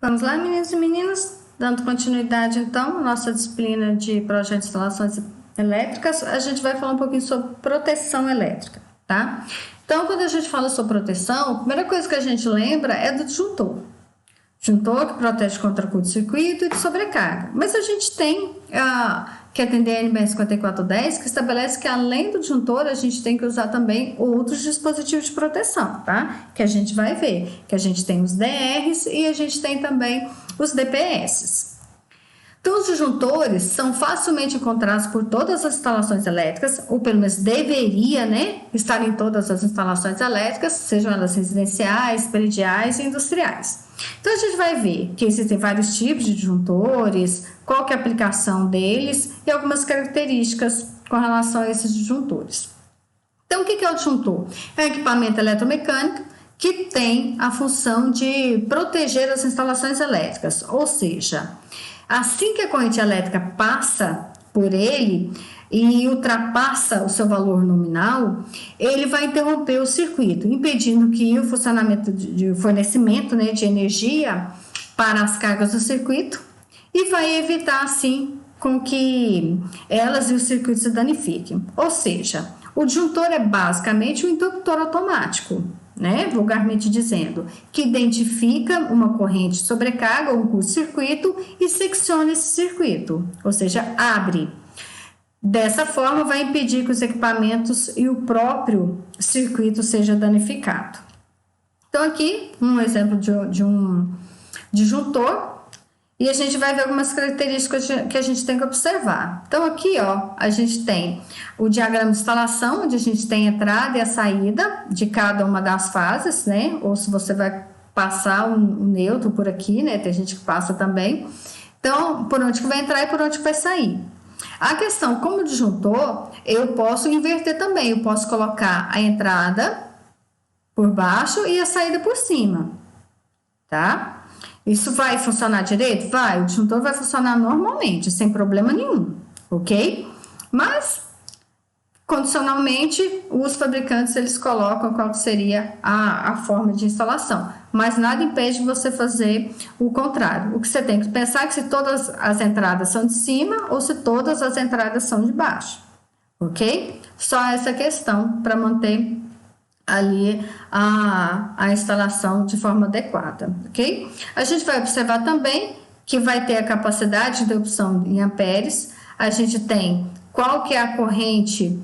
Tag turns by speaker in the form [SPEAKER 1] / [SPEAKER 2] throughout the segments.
[SPEAKER 1] Vamos lá, meninos e meninas, dando continuidade então à nossa disciplina de projeto de instalações elétricas, a gente vai falar um pouquinho sobre proteção elétrica, tá? Então, quando a gente fala sobre proteção, a primeira coisa que a gente lembra é do disjuntor. Disjuntor que protege contra curto-circuito e de sobrecarga. Mas a gente tem que atender a NBR 5410, que estabelece que além do disjuntor, a gente tem que usar também outros dispositivos de proteção, tá? Que a gente vai ver, que a gente tem os DRs e a gente tem também os DPS. Então, os disjuntores são facilmente encontrados por todas as instalações elétricas, ou pelo menos deveria, estar em todas as instalações elétricas, sejam elas residenciais, prediais e industriais. Então, a gente vai ver que existem vários tipos de disjuntores, qual que é a aplicação deles e algumas características com relação a esses disjuntores. Então, o que é o disjuntor? É um equipamento eletromecânico que tem a função de proteger as instalações elétricas, ou seja, assim que a corrente elétrica passa por ele e ultrapassa o seu valor nominal, ele vai interromper o circuito, impedindo que o funcionamento de fornecimento de energia para as cargas do circuito e vai evitar, assim, com que elas e o circuito se danifiquem. Ou seja, o disjuntor é basicamente um interruptor automático, vulgarmente dizendo, que identifica uma corrente de sobrecarga ou um curto-circuito e secciona esse circuito, ou seja, abre. Dessa forma, vai impedir que os equipamentos e o próprio circuito seja danificado. Então, aqui, um exemplo de um disjuntor, e a gente vai ver algumas características que a gente tem que observar. Então, aqui, a gente tem o diagrama de instalação, onde a gente tem a entrada e a saída de cada uma das fases, ou se você vai passar um neutro por aqui, tem gente que passa também. Então, por onde que vai entrar e por onde que vai sair. A questão, como disjuntor, eu posso inverter também. Eu posso colocar a entrada por baixo e a saída por cima, tá? Isso vai funcionar direito? Vai, o disjuntor vai funcionar normalmente, sem problema nenhum, ok? Mas, condicionalmente, os fabricantes, eles colocam qual seria a forma de instalação. Mas nada impede de você fazer o contrário. O que você tem que pensar é que se todas as entradas são de cima ou se todas as entradas são de baixo, ok? Só essa questão para manter ali a instalação de forma adequada, ok? A gente vai observar também que vai ter a capacidade de interrupção em amperes, a gente tem qual que é a corrente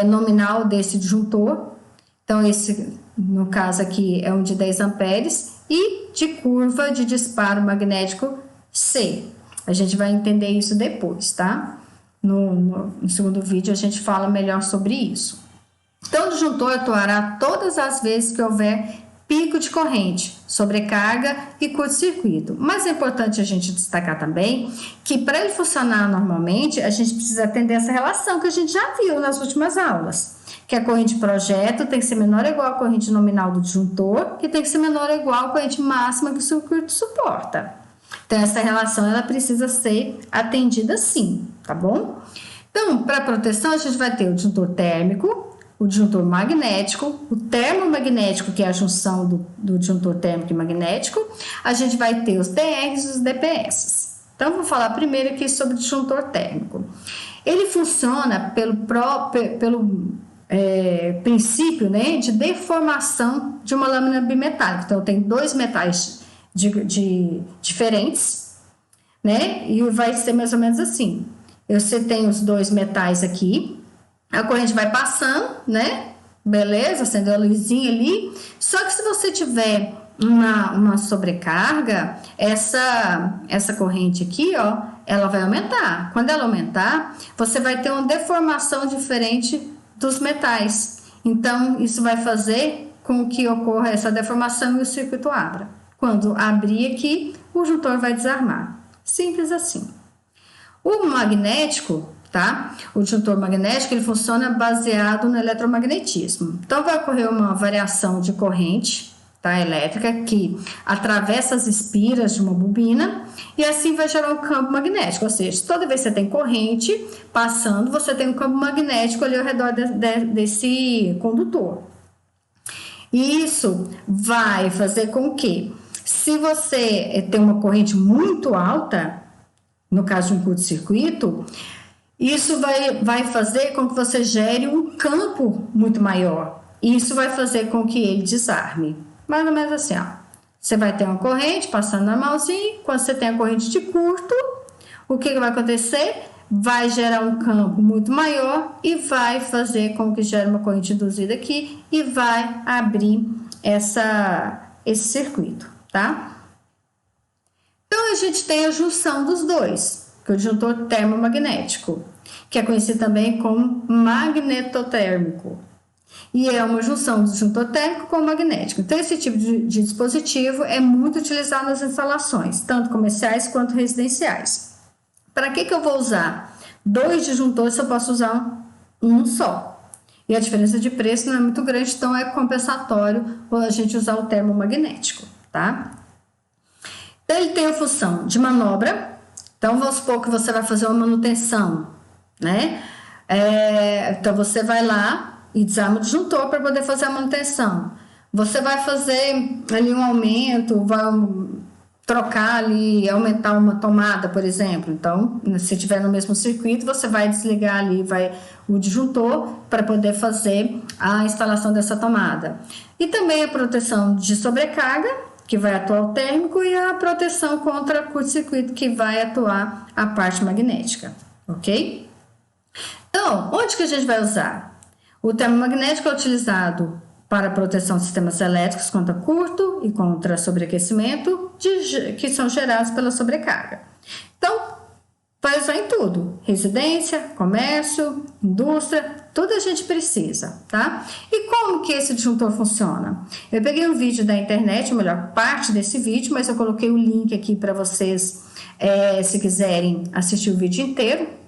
[SPEAKER 1] nominal desse disjuntor, então esse, no caso aqui, é um de 10 amperes, e de curva de disparo magnético C. A gente vai entender isso depois, tá? No segundo vídeo a gente fala melhor sobre isso. Então, o disjuntor atuará todas as vezes que houver pico de corrente, sobrecarga e curto-circuito. Mas é importante a gente destacar também que para ele funcionar normalmente, a gente precisa atender essa relação que a gente já viu nas últimas aulas, que a corrente projeto tem que ser menor ou igual à corrente nominal do disjuntor, que tem que ser menor ou igual à corrente máxima que o circuito suporta. Então, essa relação ela precisa ser atendida sim, tá bom? Então, para proteção, a gente vai ter o disjuntor térmico, o disjuntor magnético, o termomagnético, que é a junção do disjuntor térmico e magnético, a gente vai ter os DRs e os DPS. Então, vou falar primeiro aqui sobre o disjuntor térmico. Ele funciona pelo princípio de deformação de uma lâmina bimetálica. Então, tem dois metais diferentes, e vai ser mais ou menos assim. Você tem os dois metais aqui, a corrente vai passando, beleza, acendeu a luzinha ali, só que se você tiver uma sobrecarga, essa corrente aqui, ela vai aumentar. Quando ela aumentar, você vai ter uma deformação diferente dos metais. Então, isso vai fazer com que ocorra essa deformação e o circuito abra. Quando abrir aqui, o disjuntor vai desarmar. Simples assim. O magnético, o disjuntor magnético, ele funciona baseado no eletromagnetismo. Então, vai ocorrer uma variação de corrente, elétrica, que atravessa as espiras de uma bobina e assim vai gerar um campo magnético. Ou seja, toda vez que você tem corrente passando, você tem um campo magnético ali ao redor desse condutor. Isso vai fazer com que Se você tem uma corrente muito alta, no caso de um curto-circuito, isso vai fazer com que você gere um campo muito maior. Isso vai fazer com que ele desarme. Mais ou menos assim, ó. Você vai ter uma corrente passando normalzinho. Quando você tem a corrente de curto, o que vai acontecer? Vai gerar um campo muito maior e vai fazer com que gere uma corrente induzida aqui e vai abrir esse circuito, tá? Então, a gente tem a junção dos dois, que é o disjuntor termomagnético, que é conhecido também como magnetotérmico. E é uma junção do disjuntor térmico com o magnético. Então, esse tipo de dispositivo é muito utilizado nas instalações, tanto comerciais quanto residenciais. Para que eu vou usar 2 disjuntores se eu posso usar um só? E a diferença de preço não é muito grande, então é compensatório a gente usar o termomagnético, tá? Então, ele tem a função de manobra. Então, vamos supor que você vai fazer uma manutenção, né? Então, você vai lá e desarma o disjuntor para poder fazer a manutenção. Você vai fazer ali um aumento, vai trocar ali, aumentar uma tomada, por exemplo. Então, se tiver no mesmo circuito, você vai desligar ali o disjuntor para poder fazer a instalação dessa tomada. E também a proteção de sobrecarga, que vai atuar o térmico, e a proteção contra curto-circuito, que vai atuar a parte magnética, ok? Então, onde que a gente vai usar? O termomagnético é utilizado para proteção de sistemas elétricos contra curto e contra sobreaquecimento, que são gerados pela sobrecarga. Então, vai usar em tudo: residência, comércio, indústria, tudo a gente precisa, tá? E como que esse disjuntor funciona? Eu peguei um vídeo da internet, ou melhor, parte desse vídeo, mas eu coloquei o link aqui para vocês, se quiserem assistir o vídeo inteiro.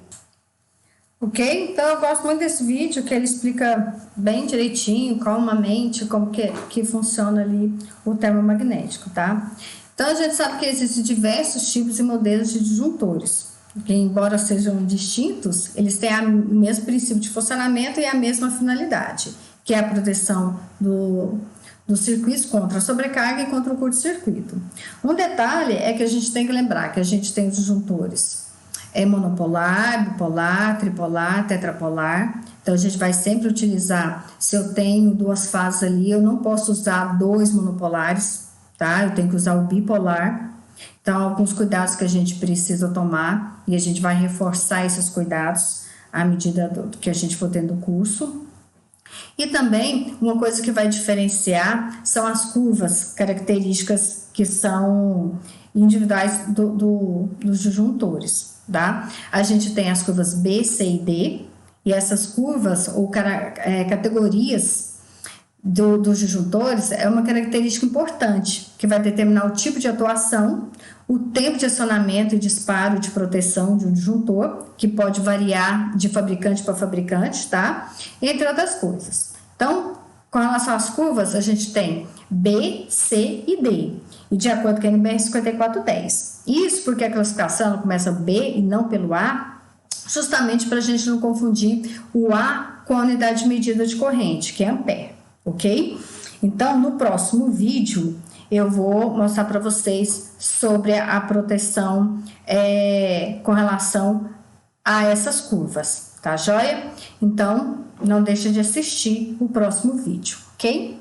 [SPEAKER 1] Ok? Então, eu gosto muito desse vídeo, que ele explica bem direitinho, calmamente, como que funciona ali o termomagnético, tá? Então, a gente sabe que existem diversos tipos e modelos de disjuntores, que, embora sejam distintos, eles têm o mesmo princípio de funcionamento e a mesma finalidade, que é a proteção dos circuitos contra a sobrecarga e contra o curto-circuito. Um detalhe é que a gente tem que lembrar que a gente tem os disjuntores monopolar, bipolar, tripolar, tetrapolar. Então, a gente vai sempre utilizar, se eu tenho 2 fases ali, eu não posso usar 2 monopolares, tá? Eu tenho que usar o bipolar. Então, alguns cuidados que a gente precisa tomar, e a gente vai reforçar esses cuidados à medida que a gente for tendo o curso. E também, uma coisa que vai diferenciar são as curvas características que são individuais dos disjuntores, tá? A gente tem as curvas B, C e D, e essas curvas ou categorias dos disjuntores é uma característica importante, que vai determinar o tipo de atuação, o tempo de acionamento e disparo de proteção de um disjuntor, que pode variar de fabricante para fabricante, tá? Entre outras coisas. Então, com relação às curvas, a gente tem B, C e D, e de acordo com a NBR 5410. Isso porque a classificação começa B e não pelo A, justamente para a gente não confundir o A com a unidade de medida de corrente, que é ampere, ok? Então, no próximo vídeo, eu vou mostrar para vocês sobre a proteção com relação a essas curvas, tá joia? Então, não deixe de assistir o próximo vídeo, ok?